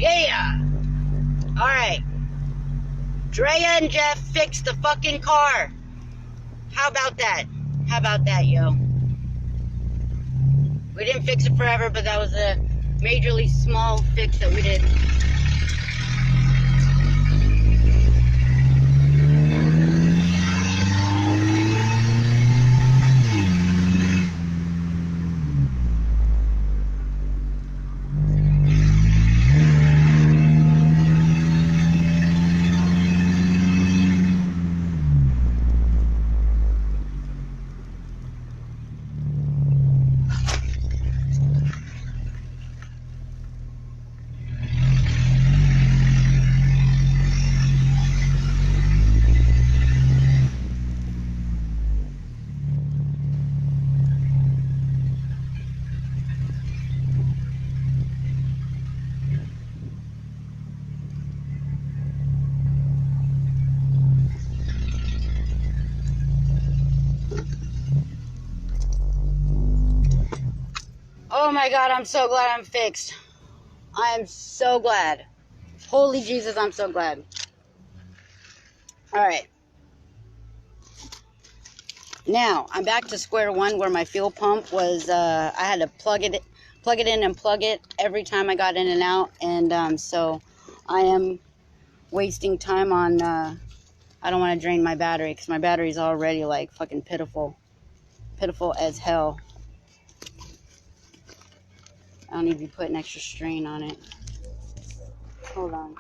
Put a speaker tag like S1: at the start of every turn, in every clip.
S1: Yeah. All right. Drea and Jeff fixed the fucking car. How about that? How about that, yo? We didn't fix it forever, but that was a majorly small fix that we did. Oh my God, I'm so glad I'm fixed. I am so glad. Holy Jesus, I'm so glad. All right. Now, I'm back to square one where my fuel pump was, I had to plug it in and plug it every time I got in and out. And so I am wasting time on, I don't want to drain my battery because my battery's already like fucking pitiful. Pitiful as hell. I don't need to be putting extra strain on it. Hold on.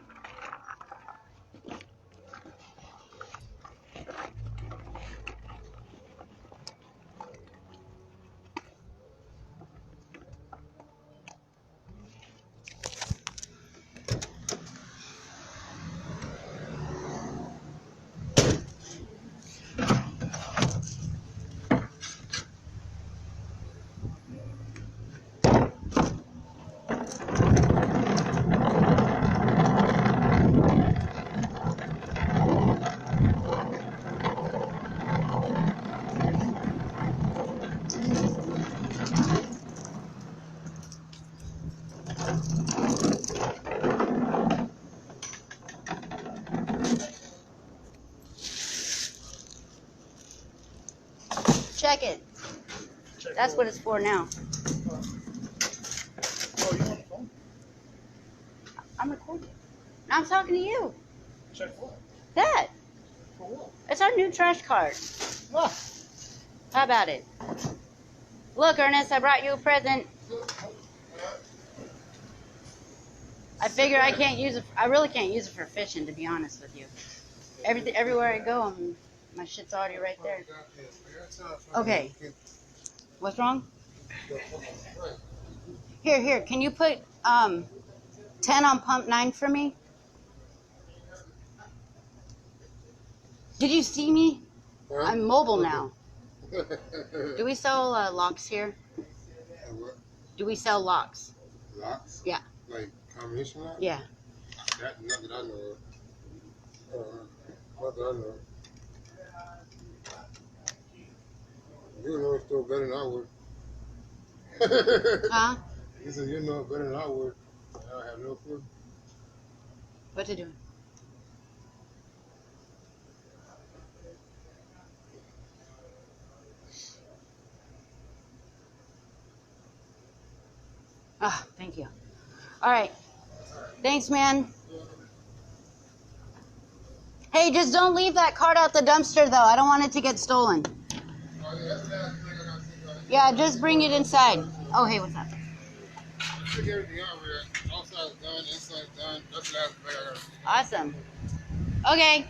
S1: Check it. That's what it's for now.
S2: Oh, you on the phone?
S1: I'm recording. No, I'm talking to you.
S2: Check what?
S1: That.
S2: For what?
S1: It's our new trash cart.
S2: Ah.
S1: How about it? Look, Ernest, I brought you a present. I figure I can't use it. I really can't use it for fishing, to be honest with you. Everywhere I go, my shit's already right there. Okay. What's wrong? Here. Can you put 10 on pump 9 for me? Did you see me?
S3: Huh?
S1: I'm mobile now. Do we sell locks here?
S3: What?
S1: Do we sell locks?
S3: Locks?
S1: Yeah.
S3: Like combination locks?
S1: Yeah.
S3: Not that I know of. Not that I know of. You know it still better than I would.
S1: Huh?
S3: You said you know it better than I would. I have no clue.
S1: What to do? Ah, thank you. All right. Thanks, man. Hey, just don't leave that cart out the dumpster, though. I don't want it to get stolen. Yeah, just bring it inside. Oh, hey, what's up?
S3: I took everything out here. Outside's done, inside's done. That's the last thing I gotta do.
S1: Awesome. Okay.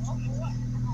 S2: Oh, for what?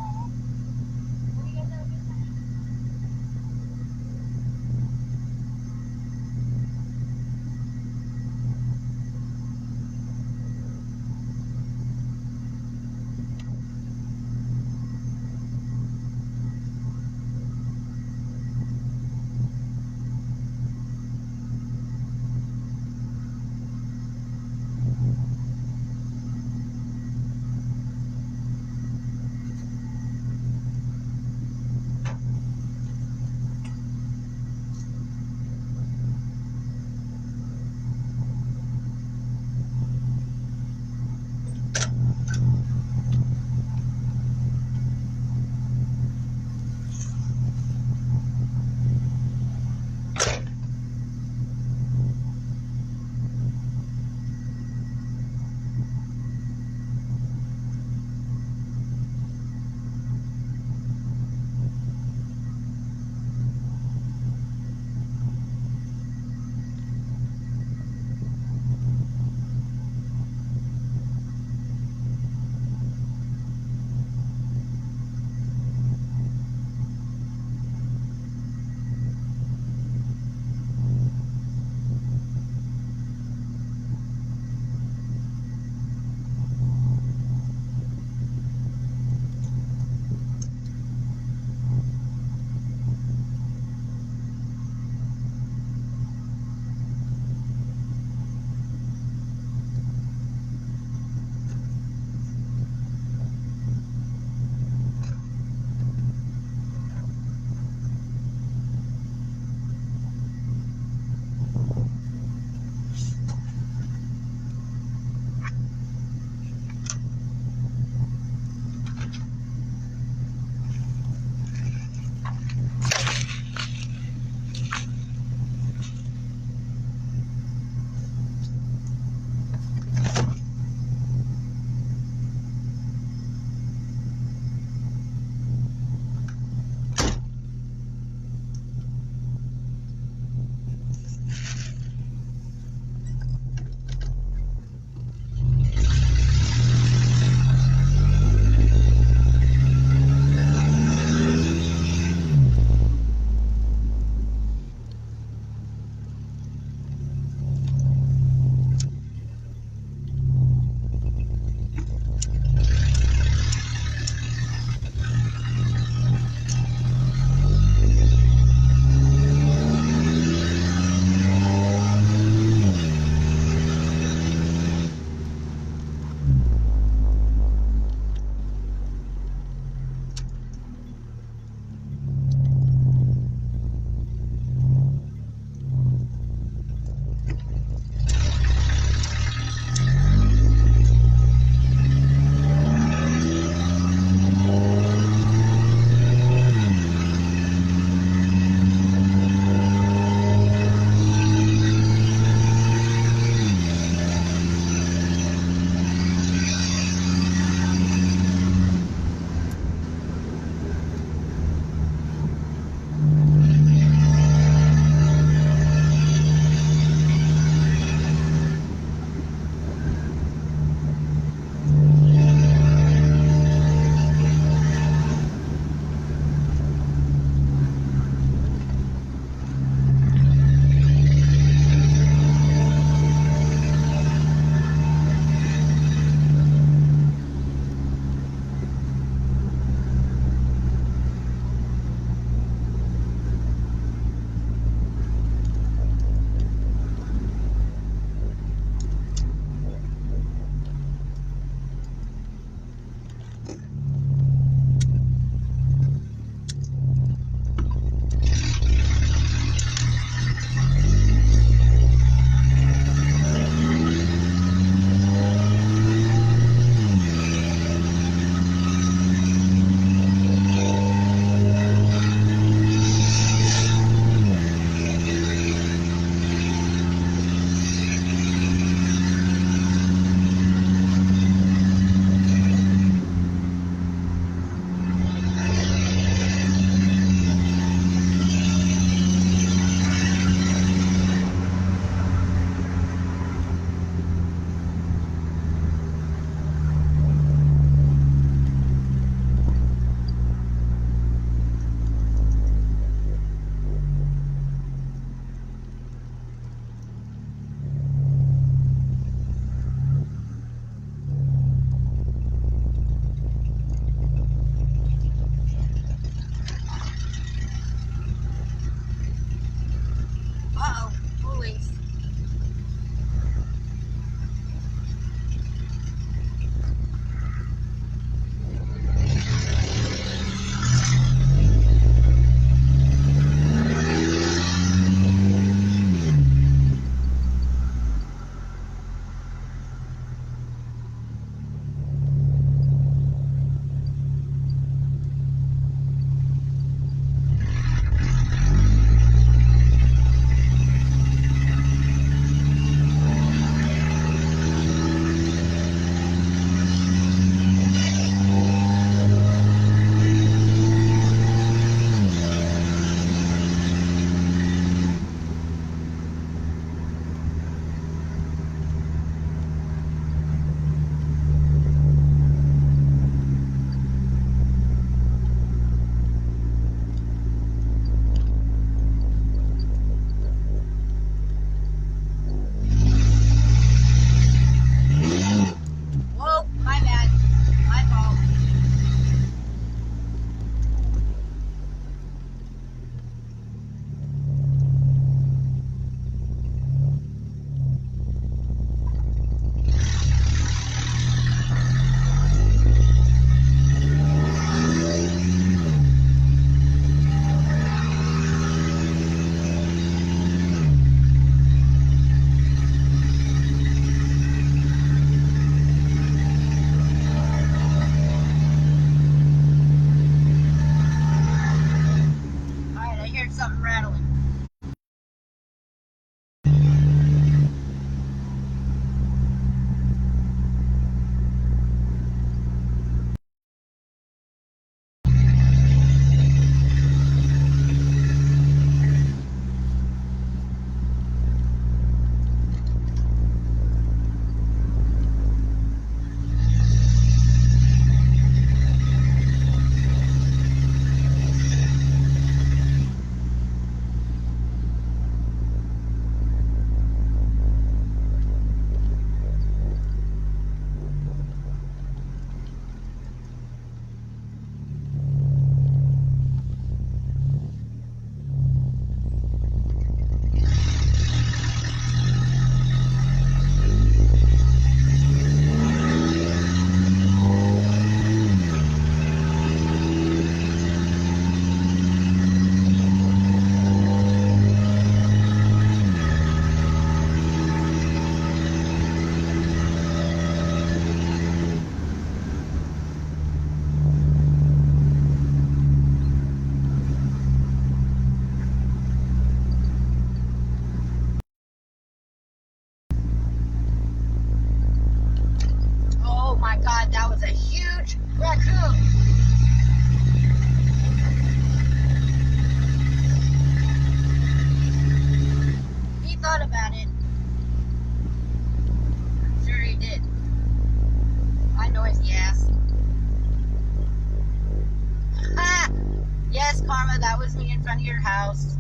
S1: Miss Karma. That was me in front of your house.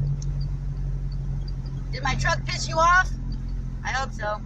S1: Did my truck piss you off? I hope so.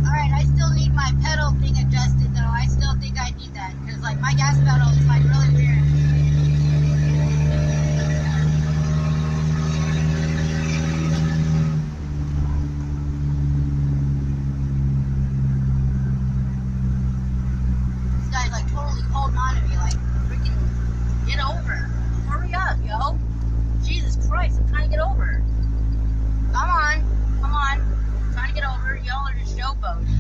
S1: Alright, I still need my pedal thing adjusted though. I still think I need that. Because like my gas pedal is like really weird. This guy's like totally holding on to me like freaking get over. Hurry up, yo. Jesus Christ, I'm trying to get over. Come on. Come on. I'm trying to get over. Y'all are just showboats.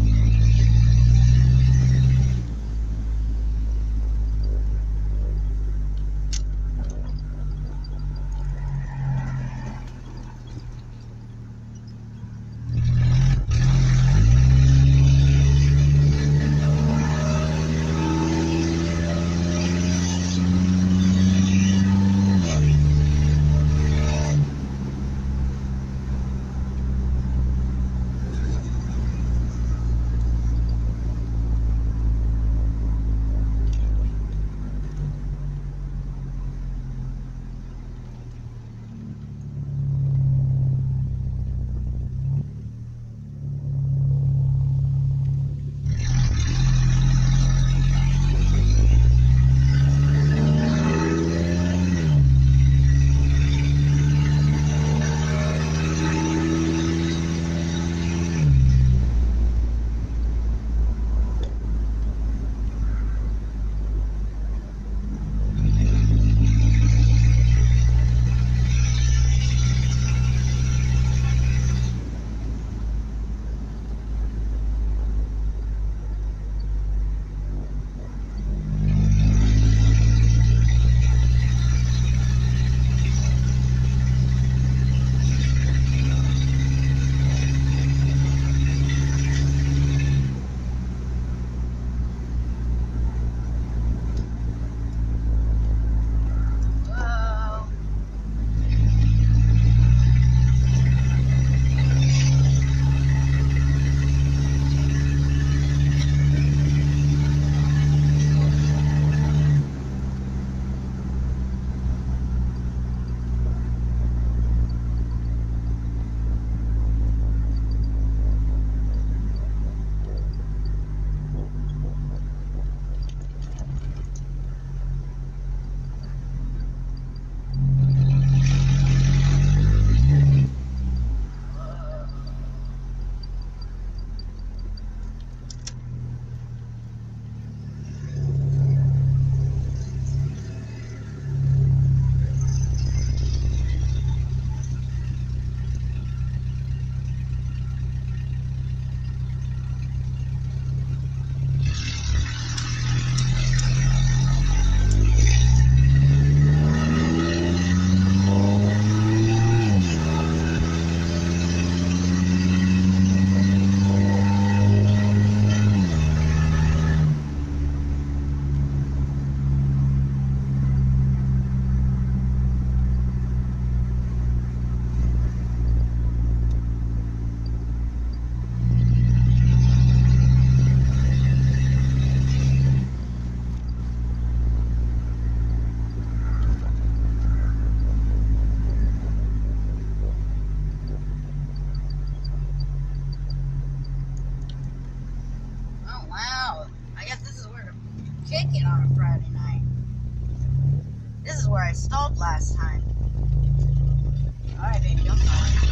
S1: kick it on a Friday night. This is where I stalled last time. Alright, baby, I'm sorry.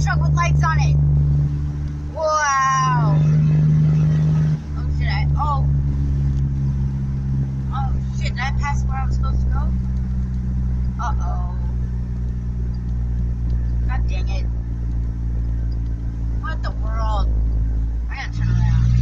S1: truck with lights on it. Wow. Oh shit, oh shit, did I pass where I was supposed to go? Uh-oh. God dang it. What the world? I gotta turn around.